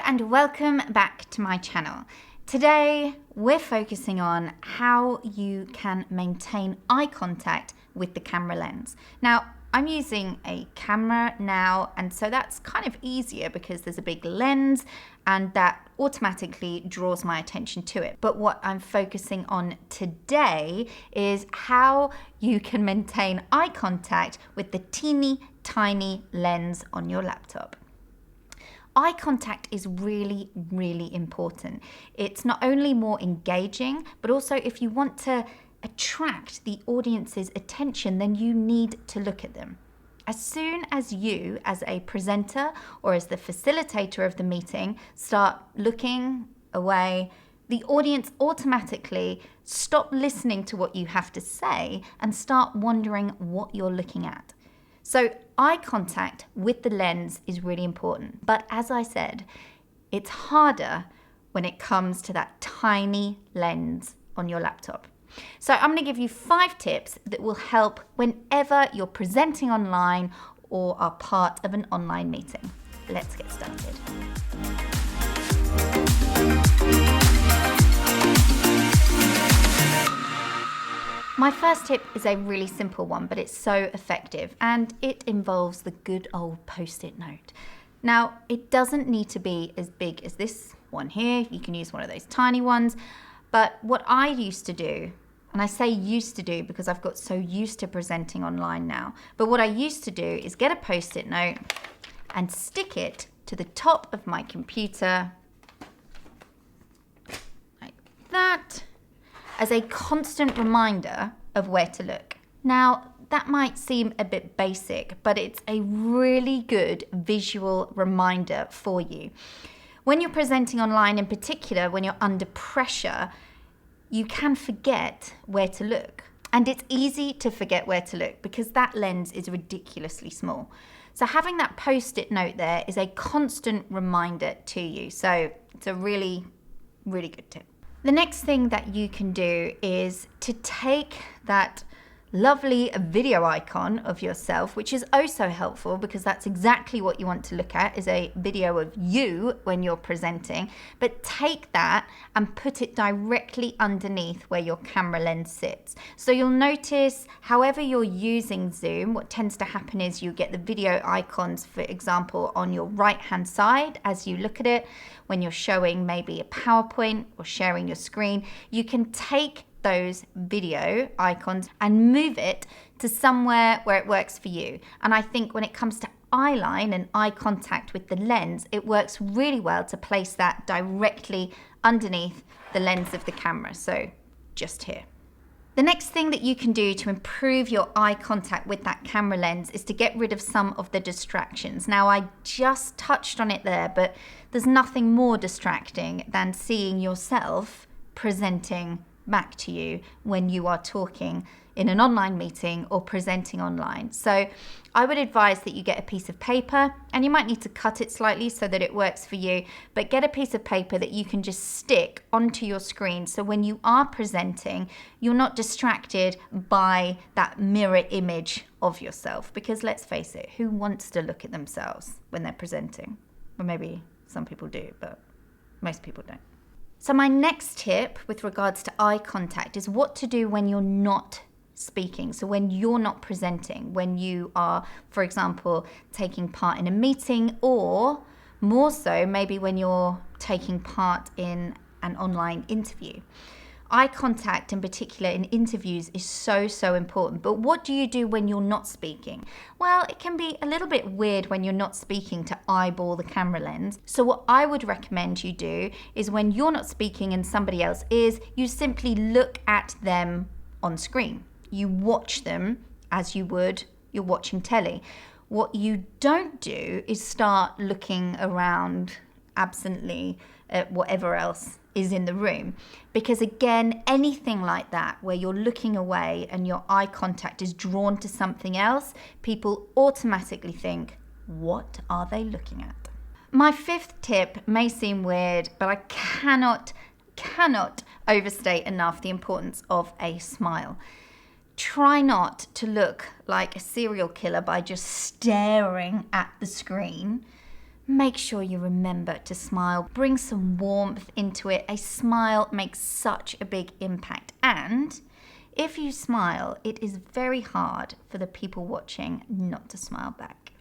and welcome back to my channel. Today we're focusing on how you can maintain eye contact with the camera lens. Now I'm using a camera now, and so that's kind of easier because there's a big lens and that automatically draws my attention to it. But what I'm focusing on today is how you can maintain eye contact with the teeny tiny lens on your laptop. Eye contact is really, really important. It's not only more engaging, but also if you want to attract the audience's attention, then you need to look at them. As soon as you, as a presenter or as the facilitator of the meeting, start looking away, the audience automatically stop listening to what you have to say and start wondering what you're looking at. So eye contact with the lens is really important. But as I said, it's harder when it comes to that tiny lens on your laptop. So I'm going to give you 5 tips that will help whenever you're presenting online or are part of an online meeting. Let's get started. My first tip is a really simple one, but it's so effective, and it involves the good old Post-it note. Now, it doesn't need to be as big as this one here. You can use one of those tiny ones. But what I used to do, and I say used to do because I've got so used to presenting online now, but what I used to do is get a Post-it note and stick it to the top of my computer like that, as a constant reminder of where to look. Now, that might seem a bit basic, but it's a really good visual reminder for you. When you're presenting online, in particular, when you're under pressure, you can forget where to look. And it's easy to forget where to look because that lens is ridiculously small. So having that Post-it note there is a constant reminder to you. So it's a really, really good tip. The next thing that you can do is to take that lovely video icon of yourself, which is oh so helpful because that's exactly what you want to look at, is a video of you when you're presenting, but take that and put it directly underneath where your camera lens sits. So you'll notice, however you're using Zoom, what tends to happen is you get the video icons, for example, on your right hand side as you look at it. When you're showing maybe a PowerPoint or sharing your screen, you can take those video icons and move it to somewhere where it works for you. And I think when it comes to eye line and eye contact with the lens, it works really well to place that directly underneath the lens of the camera. So just here. The next thing that you can do to improve your eye contact with that camera lens is to get rid of some of the distractions. Now, I just touched on it there, but there's nothing more distracting than seeing yourself presenting back to you when you are talking in an online meeting or presenting online. So I would advise that you get a piece of paper, and you might need to cut it slightly so that it works for you, but get a piece of paper that you can just stick onto your screen. So when you are presenting, you're not distracted by that mirror image of yourself, because let's face it, who wants to look at themselves when they're presenting? Well, maybe some people do, but most people don't. So my next tip with regards to eye contact is what to do when you're not speaking. So when you're not presenting, when you are, for example, taking part in a meeting, or more so, maybe when you're taking part in an online interview. Eye contact in particular in interviews is so important. But what do you do when you're not speaking? Well, it can be a little bit weird when you're not speaking to eyeball the camera lens. So what I would recommend you do is when you're not speaking and somebody else is, you simply look at them on screen. You watch them as you're watching telly. What you don't do is start looking around absently at whatever else is in the room, because again, anything like that where you're looking away and your eye contact is drawn to something else, people automatically think, what are they looking at? My 5th tip may seem weird, but I cannot overstate enough the importance of a smile. Try not to look like a serial killer by just staring at the screen, make sure you remember to smile. Bring some warmth into it. A smile makes such a big impact. And if you smile, it is very hard for the people watching not to smile back.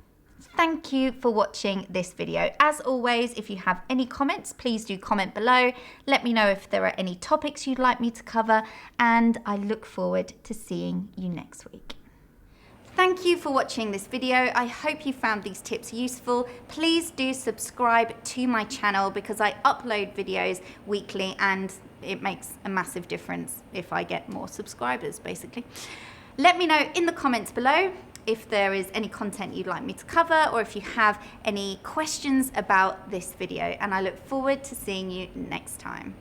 Thank you for watching this video. As always, if you have any comments, please do comment below. Let me know if there are any topics you'd like me to cover, and I look forward to seeing you next week. Thank you for watching this video. I hope you found these tips useful. Please do subscribe to my channel because I upload videos weekly and it makes a massive difference if I get more subscribers, basically. Let me know in the comments below if there is any content you'd like me to cover or if you have any questions about this video, and I look forward to seeing you next time.